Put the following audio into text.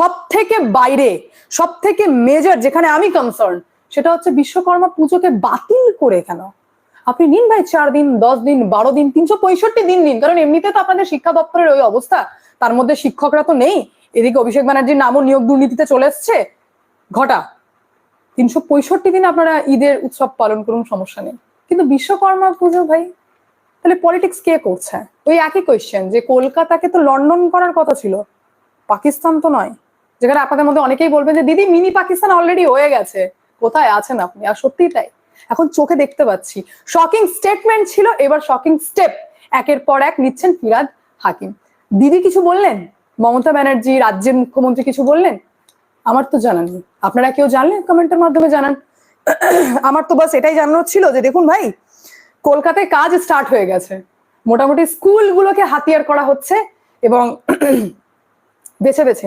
সব থেকে বাইরে, সব থেকে মেজর যেখানে আমি কনসার্ন, সেটা হচ্ছে বিশ্বকর্মা পুজোকে বাতিল করে কেন? আপনি নিন ভাই 4 দিন, 10 দিন, 12 দিন, 365 দিন নিন, কারণ এমনিতে তো আপনাদের শিক্ষা দপ্তরের ওই অবস্থা, তার মধ্যে শিক্ষকরা তো নেই, এদিকে অভিষেক ব্যানার্জির নামও নিয়োগ দুর্নীতিতে চলে এসছে, ঘটা 365 দিন আপনারা ঈদের উৎসব পালন করুন, সমস্যা নেই। কিন্তু বিশ্বকর্মা পুজো ভাই, তাহলে পলিটিক্স কে করছে? ওই একই কোয়েশ্চেন যে কলকাতাকে তো লন্ডন করার কথা ছিল, পাকিস্তান তো নয়। যেখানে আপনাদের মধ্যে অনেকেই বলবেন যে দিদি মিনি পাকিস্তান অলরেডি হয়ে গেছে, কোথায় আছেন আপনি? আর সত্যিই তাই, এখন চোখে দেখতে পাচ্ছি। শকিং স্টেটমেন্ট ছিল, এবার শকিং স্টেপ একের পর এক নিচ্ছেন ফিরহাদ হাকিম। দিদি কিছু বললেন? মমতা ব্যানার্জি রাজ্যের মুখ্যমন্ত্রী কিছু বললেন? আমার তো জানা নেই, আপনারা কেউ জানলেন কমেন্টের মাধ্যমে জানান। আমার তো বাস এটাই জানানোর ছিল যে দেখুন ভাই, কলকাতায় কাজ স্টার্ট হয়ে গেছে, মোটামুটি স্কুলগুলোকে হাতিয়ার করা হচ্ছে এবং বেছে বেছে